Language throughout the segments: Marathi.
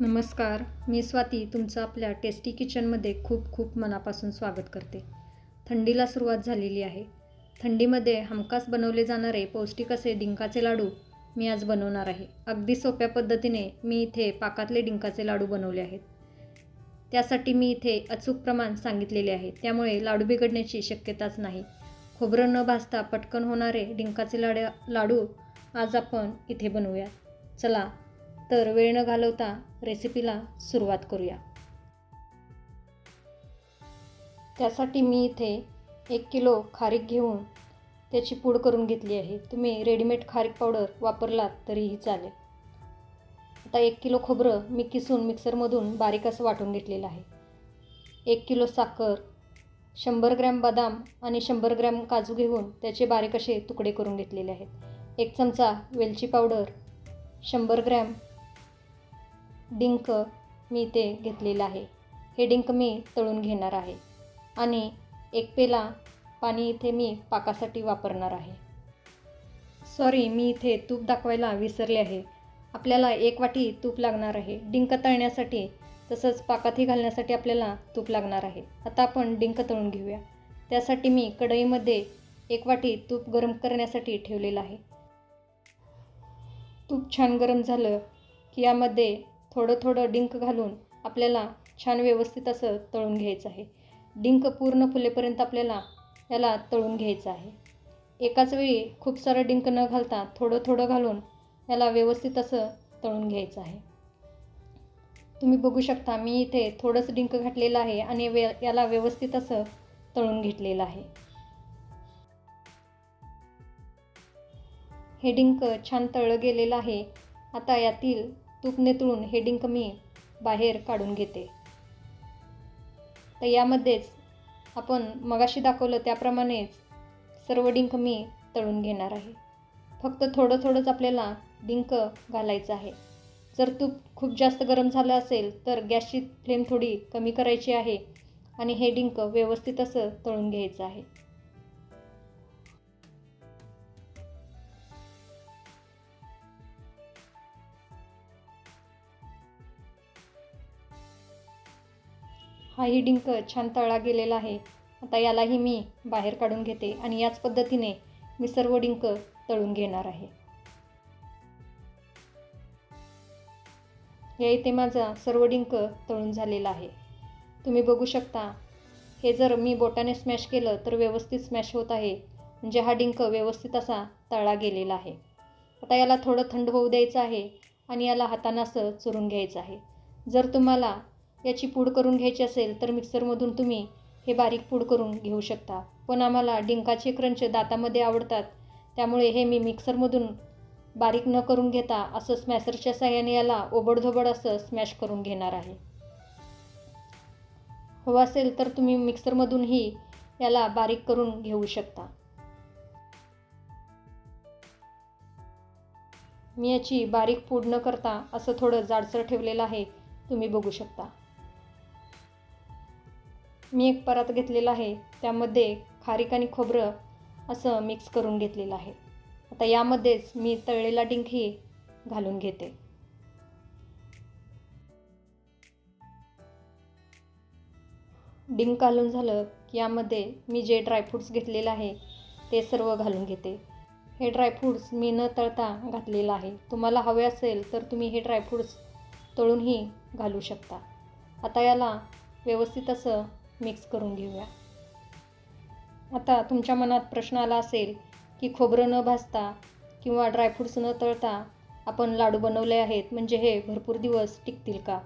नमस्कार, मी स्वाती तुमचं आपल्या टेस्टी किचनमध्ये खूप खूप मनापासून स्वागत करते. थंडीला सुरुवात झालेली आहे. थंडीमध्ये हमखास बनवले जाणारे पौष्टिक असे डिंकाचे लाडू मी आज बनवणार आहे. अगदी सोप्या पद्धतीने मी इथे पाकातले डिंकाचे लाडू बनवले आहेत. त्यासाठी मी इथे अचूक प्रमाण सांगितलेले आहे, त्यामुळे लाडू बिघडण्याची शक्यताच नाही. खोबरं न भाजता पटकन होणारे डिंकाचे लाडू आज आपण इथे बनवूया. चला तर वेळ न घालवता रेसिपीला सुरुवात करूया. त्यासाठी मी इथे 1 किलो खारीक घेऊन त्याची पूड करून घेतली आहे. तुम्ही रेडीमेड खारीक पावडर वापरलात तरीही चालेल. आता 1 किलो खोबरं मी किसून मिक्सरमधून बारीक असं वाटून घेतलेलं आहे. 1 किलो साखर, 100 ग्रॅम बदाम आणि 100 ग्रॅम काजू घेऊन त्याचे बारीक असे तुकडे करून घेतलेले आहेत. 1 चमचा वेलची पावडर, 100 ग्रॅम डिंक मी इथे घेतलेला आहे. हे डिंक मी तळून घेणार आहे आणि 1 पेला पाणी इथे मी पाकासाठी वापरणार आहे. सॉरी, मी इथे तूप दाखवायला विसरले आहे. आपल्याला 1 वाटी तूप लागणार आहे डिंक तळण्यासाठी, तसंच पाकातही घालण्यासाठी आपल्याला तूप लागणार आहे. आता आपण डिंक तळून घेऊया. त्यासाठी मी कढईमध्ये 1 वाटी तूप गरम करण्यासाठी ठेवलेलं आहे. तूप छान गरम झालं की यामध्ये थोडं थोडं डिंक घालून आपल्याला छान व्यवस्थित असं तळून घ्यायचं आहे. डिंक पूर्ण फुलेपर्यंत आपल्याला याला तळून घ्यायचं आहे. एकाच वेळी खूप सारं डिंक न घालता थोडं थोडं घालून याला व्यवस्थित असं तळून घ्यायचं आहे. तुम्ही बघू शकता मी इथे थोडंसं डिंक घातलेलं आहे आणि याला व्यवस्थित असं तळून घेतलेलं आहे. हे डिंक छान तळलं गेलेलं आहे. आता यातील तूप नितळून हे डिंक मी बाहेर काढून घेते. तर यामध्येच आपण मगाशी दाखवलं त्याप्रमाणेच सर्व डिंक मी तळून घेणार आहे. फक्त थोडं थोडंच आपल्याला डिंक घालायचं आहे. जर तूप खूप जास्त गरम झालं असेल तर गॅसची फ्लेम थोडी कमी करायची आहे आणि हे डिंक व्यवस्थित असं तळून घ्यायचं आहे. हाही डिंक छान तळला गेलेला आहे. आता यालाही मी बाहेर काढून घेते आणि याच पद्धतीने मी सर्व डिंक तळून घेणार आहे. या इथे माझा सर्व डिंक तळून झालेला आहे. तुम्ही बघू शकता हे जर मी बोटाने स्मॅश केलं तर व्यवस्थित स्मॅश होत आहे, म्हणजे हा डिंक व्यवस्थित असा तळला गेलेला आहे. आता याला थोडं थंड होऊ द्यायचं आहे आणि याला हाताने असं चुरून घ्यायचं आहे. जर तुम्हाला याची पूड करून घ्यायची असेल तर मिक्सरमधून तुम्ही हे बारीक पूड करून घेऊ शकता, पण आम्हाला डिंकाचे क्रंच दातामध्ये आवडतात, त्यामुळे हे मी मिक्सरमधून बारीक न करून घेता असं स्मॅशरच्या साहाय्याने याला ओबडधोबड असं स्मॅश करून घेणार आहे. हवं असेल तर तुम्ही मिक्सरमधूनही याला बारीक करून घेऊ शकता. मी याची बारीक पूड न करता असं थोडं जाडसर ठेवलेलं आहे, तुम्ही बघू शकता. मी एक परात घेतलेला आहे, त्यामध्ये खारीक आणि खोबरं असं मिक्स करून घेतलेलं आहे. आता यामध्येच मी तळलेला डिंकही घालून घेते. डिंक घालून झालं की यामध्ये मी जे ड्रायफ्रूट्स घेतलेलं आहे ते सर्व घालून घेते. हे ड्रायफ्रूट्स मी न तळता घातलेलं आहे. तुम्हाला हवे असेल तर तुम्ही हे ड्रायफ्रूट्स तळूनही घालू शकता. आता याला व्यवस्थित असं मिक्स करून घेऊया. आता तुमच्या मनात प्रश्न आला असेल की खोबरं न भाजता किंवा ड्रायफ्रूट्स न तळता आपण लाडू बनवले आहेत, म्हणजे हे भरपूर दिवस टिकतील का?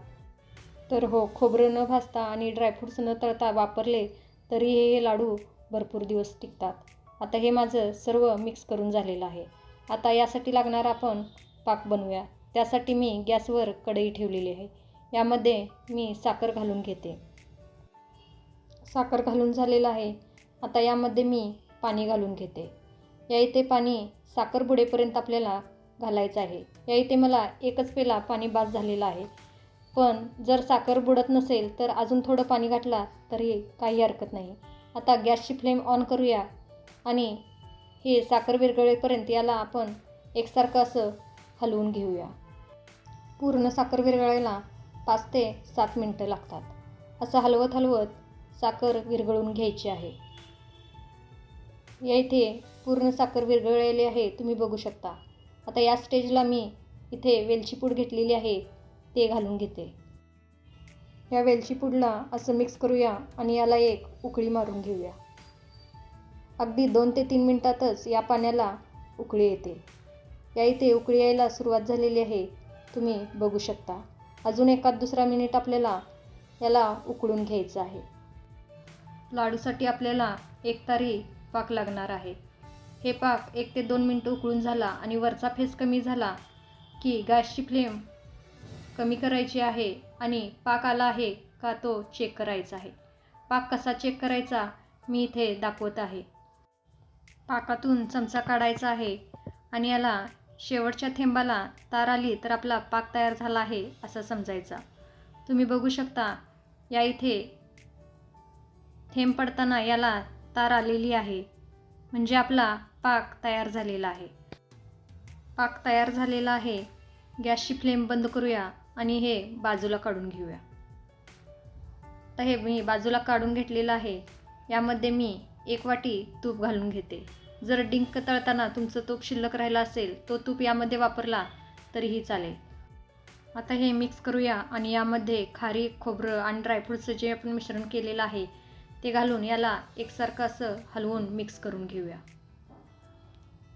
तर हो, खोबरं न भाजता आणि ड्रायफ्रूट्स न तळता वापरले तरी हे लाडू भरपूर दिवस टिकतात. आता हे माझं सर्व मिक्स करून झालेलं आहे. आता यासाठी लागणारा आपण पाक बनवूया. त्यासाठी मी गॅसवर कढई ठेवलेली आहे. यामध्ये मी साखर घालून घेते. साखर घालून झालेलं आहे. आता यामध्ये मी पाणी घालून घेते. या इथे पाणी साखर बुडेपर्यंत आपल्याला घालायचं आहे. या इथे मला 1च पेला पाणी बास झालेलं आहे, पण जर साखर बुडत नसेल तर अजून थोडं पाणी घातला तरी काही हरकत नाही. आता गॅसची फ्लेम ऑन करूया आणि हे साखर विरघळेपर्यंत याला आपण एकसारखं असं हलवून घेऊया. पूर्ण साखर विरघळायला 5 ते 7 मिनटं लागतात. असं हलवत हलवत साखर विरघळून घ्यायची आहे. या इथे पूर्ण साखर विरघळलेली आहे, तुम्ही बघू शकता. आता या स्टेजला मी इथे वेलची पूड घेतलेली आहे ते घालून घेते. या वेलची पूडला असं मिक्स करूया आणि याला एक उकळी मारून घेऊया. अगदी 2 ते 3 मिनिटातच या पाण्याला उकळी येते. या इथे उकळी यायला सुरुवात झालेली आहे, तुम्ही बघू शकता. अजून एखाद दुसरा मिनिट आपल्याला याला उकळून घ्यायचं आहे. लाडूसाठी आपल्याला 1 तारी पाक लागणार आहे. हे पाक 1 ते 2 मिनटं उकळून झाला आणि वरचा फेस कमी झाला की गॅसची फ्लेम कमी करायची आहे आणि पाक आला आहे का तो चेक करायचा आहे. पाक कसा चेक करायचा मी इथे दाखवत आहे. पाकातून चमचा काढायचा आहे आणि याला शेवटच्या थेंबाला तार आली तर आपला पाक तयार झाला आहे असं समजायचा. तुम्ही बघू शकता या इथे थेंब पडताना याला तार आलेली आहे, म्हणजे आपला पाक तयार झालेला आहे. पाक तयार झालेला आहे. गॅसची फ्लेम बंद करूया आणि हे बाजूला काढून घेऊया. तर हे मी बाजूला काढून घेतलेलं आहे. यामध्ये मी 1 वाटी तूप घालून घेते. जर डिंक तळताना तुमचं तूप शिल्लक राहिला असेल तो तूप यामध्ये वापरला तरीही चालेल. आता हे मिक्स करूया आणि यामध्ये खारीक, खोबरं आणि ड्रायफ्रूटचं जे आपण मिश्रण केलेलं आहे ते घालून याला एकसारखं असं हलवून मिक्स करून घेऊया.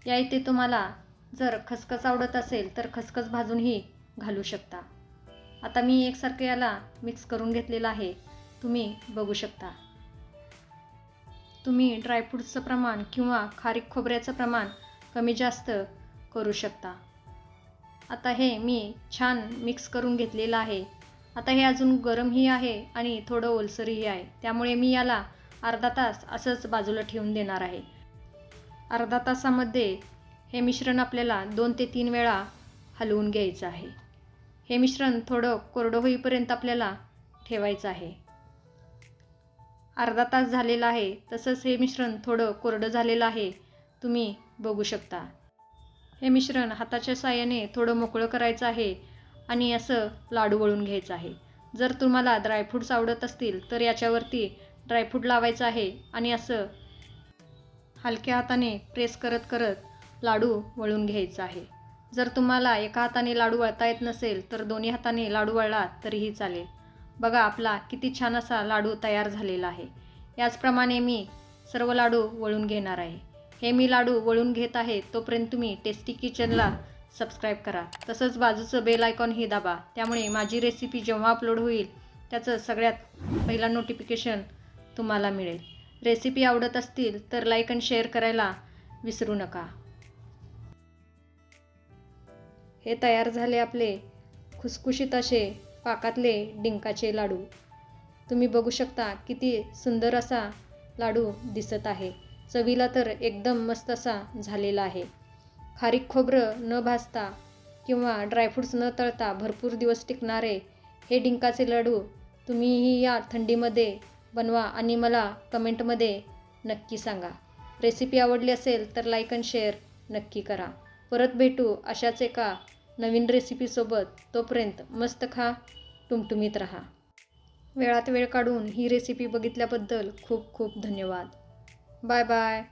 या इथे तुम्हाला जर खसखस आवडत असेल तर खसखस भाजूनही घालू शकता. आता मी एकसारखं याला मिक्स करून घेतलेलं आहे, तुम्ही बघू शकता. तुम्ही ड्रायफ्रूट्सचं प्रमाण किंवा खारीक खोबऱ्याचं प्रमाण कमी जास्त करू शकता. आता हे मी छान मिक्स करून घेतलेलं आहे. आता हे अजून गरमही आहे आणि थोडं ओलसरही आहे, त्यामुळे मी याला अर्धा तास असंच बाजूला ठेवून देणार आहे. अर्धा तासामध्ये हे मिश्रण आपल्याला 2 ते 3 वेळा हलवून घ्यायचं आहे. हे मिश्रण थोडं कोरडं होईपर्यंत आपल्याला ठेवायचं आहे. अर्धा तास झालेला आहे, तसंच हे मिश्रण थोडं कोरडं झालेलं आहे, तुम्ही बघू शकता. हे मिश्रण हाताच्या साहाय्याने थोडं मोकळं करायचं आहे आणि असं लाडू वळून घ्यायचं आहे. जर तुम्हाला ड्रायफ्रूट्स आवडत असतील तर याच्यावरती ड्रायफ्रूट लावायचं आहे आणि असं हलक्या हाताने प्रेस करत करत लाडू वळून घ्यायचा आहे. जर तुम्हाला एका हाताने लाडू वळता येत नसेल तर दोन्ही हाताने लाडू वळला तरीही चालेल. बघा आपला किती छान असा लाडू तयार झालेला आहे. याचप्रमाणे मी सर्व लाडू वळून घेणार आहे. हे मी लाडू वळून घेत आहे तोपर्यंत तुम्ही टेस्टी किचनला सबस्क्राईब करा. तसंच बाजूचं बेल आयकॉनही दाबा, त्यामुळे माझी रेसिपी जेव्हा अपलोड होईल त्याचं सगळ्यात पहिला नोटिफिकेशन तुम्हाला मिळेल. रेसिपी आवडत असतील तर लाईक आणि शेअर करायला विसरू नका. हे तयार झाले आपले खुसखुशीत असे पाकातले डिंकाचे लाडू. तुम्ही बघू शकता किती सुंदर असा लाडू दिसत आहे. चवीला तर एकदम मस्त असा झालेला आहे. खारीक खोबरं न भाजता किंवा ड्रायफ्रूट्स न तळता भरपूर दिवस टिकणारे हे डिंकाचे लाडू तुम्हीही या थंडीमध्ये बनवा आणि मला कमेंटमध्ये नक्की सांगा. रेसिपी आवडली असेल तर लाईक आणि शेअर नक्की करा. परत भेटू अशाच एका नवीन रेसिपीसोबत. तोपर्यंत मस्त खा, टुमटुमीत राहा. वेळात वेळ काढून ही रेसिपी बघितल्याबद्दल खूप खूप धन्यवाद. Bye bye.